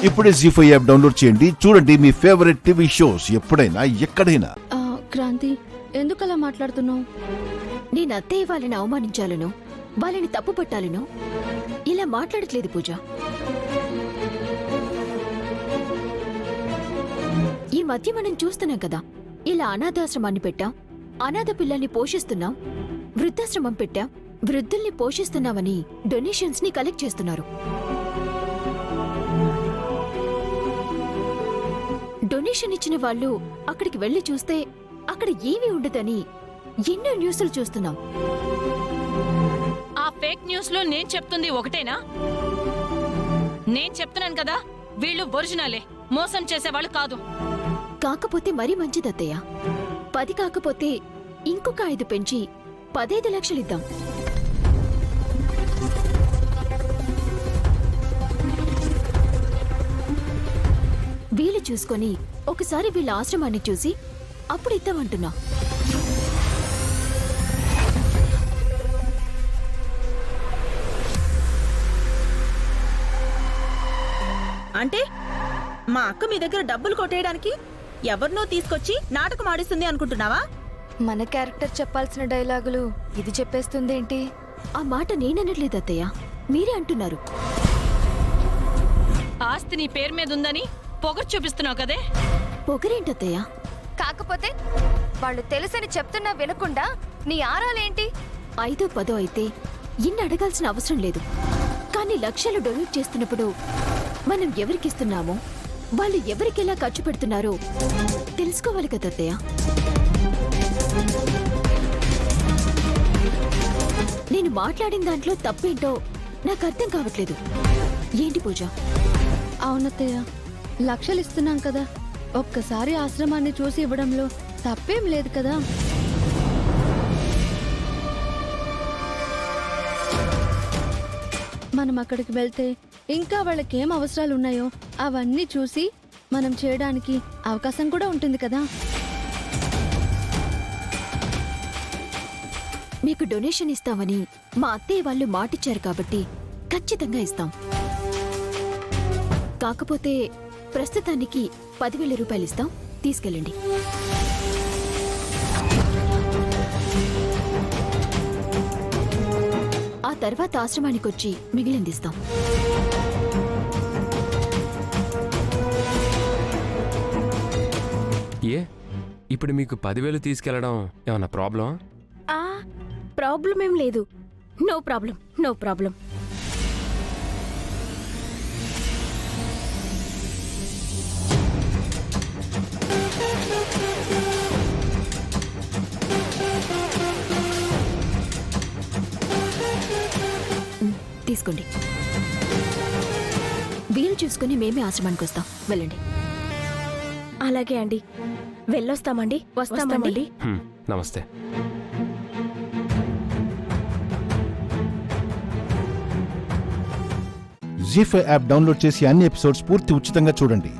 ఇప్పుడే జీ5 app download చేయండి. చూడండి మీ ఫేవరెట్ టీవీ షోస్ ఎప్పుడైనా ఎక్కడైనా. క్రాంతి, ఎందుకలా మాట్లాడుతున్నావు? నేను అత్తయ్య వాళ్ళని అవమానించాలను, వాళ్ళని తప్పు పట్టాలను ఇలా మాట్లాడట్లేదు పూజ. ఈ మధ్య మనం చూస్తున్నాం కదా, ఇలా అనాథాశ్రమాన్ని పెట్టాం, అనాథ పిల్లల్ని పోషిస్తున్నాం, వృద్ధాశ్రమం పెట్టాం, వృద్ధుల్ని పోషిస్తున్నామని డొనేషన్స్ ని కలెక్ట్ చేస్తున్నారు. డొనేషన్ ఇచ్చిన వాళ్ళు అక్కడికి వెళ్లి చూస్తే అక్కడ ఏమీ ఉండదని ఎన్నో న్యూస్లు చూస్తున్నాం. ఆ ఫేక్ న్యూస్ లో నేను చెప్తుంది ఒకటేనా? నేను చెప్తున్నాను కదా, వీళ్ళు ఒరిజినలే, మోసం చేసేవాళ్ళు కాదు. కాకపోతే మరీ మంచిదత్తయ్య. 10 కాకపోతే ఇంకొక 5 పెంచి 15 లక్షలు ఇద్దాం. వీలు చూసుకొని ఒకసారి వీళ్ళ ఆశ్రమాన్ని చూసి అప్పుడు ఇద్దామంటున్నా. అంటే మా అక్క మీ దగ్గర డబ్బులు కొట్టేయడానికి ఎవరినో తీసుకొచ్చి నాటకం ఆడిస్తుంది అనుకుంటున్నావా? మన క్యారెక్టర్ చెప్పాల్సిన డైలాగులు ఇది చెప్పేస్తుందేంటి? ఆ మాట నేననట్లేదు అత్తయ్య, మీరే అంటున్నారు. ఆస్తి నీ పేరు మీద ఉందని పొగరు చూపిస్తున్నావు కదే. పొగరేంటత్తయ్య? కాకపోతే వాళ్ళు తెలుసని చెప్తున్నా వినకుండా నీ ఆరాలేంటి? 5, 10 అయితే ఇన్ని అడగాల్సిన అవసరం లేదు. కానీ లక్షలు డొనేట్ చేస్తున్నప్పుడు మనం ఎవరికిస్తున్నామో, వాళ్ళు ఎవరికెలా ఖర్చు పెడుతున్నారో తెలుసుకోవాలి కదా అత్తయ్య. నేను మాట్లాడిన దాంట్లో తప్పేంటో నాకు అర్థం కావట్లేదు. ఏంటి పూజ? అవునత్తయ్య, లక్షలు ఇస్తున్నాం కదా, ఒక్కసారి ఆశ్రమాన్ని చూసి ఇవ్వడంలో తప్పేం లేదు కదా. మనం అక్కడికి వెళ్తే ఇంకా వాళ్ళకేం అవసరాలు ఉన్నాయో అవన్నీ చూసి మనం చేయడానికి అవకాశం కూడా ఉంటుంది కదా. మీకు డొనేషన్ ఇస్తామని మా అత్తయ్య వాళ్ళు మాటిచ్చారు కాబట్టి ఖచ్చితంగా ఇస్తాం. కాకపోతే ప్రస్తుతానికి 10,000 రూపాయలు ఇస్తాం, తీసుకెళ్ళండి. ఆ తర్వాత ఆశ్రమానికొచ్చి మిగిలిందిస్తాం. ఏ ఇప్పుడు మీకు 10,000 తీసుకెళ్లడం ఏమన్నా ప్రాబ్లం? ప్రాబ్లం ఏం లేదు. No problem, no problem. తీసుకోండి. వీలు చూసుకుని మేమే ఆశ్రమానికి వస్తాం, వెళ్ళండి. అలాగే అండి, వెళ్ళొస్తామండి. వస్తామండి. నమస్తే. జీ5 యాప్ డౌన్లోడ్ చేసి అన్ని ఎపిసోడ్స్ పూర్తి ఉచితంగా చూడండి.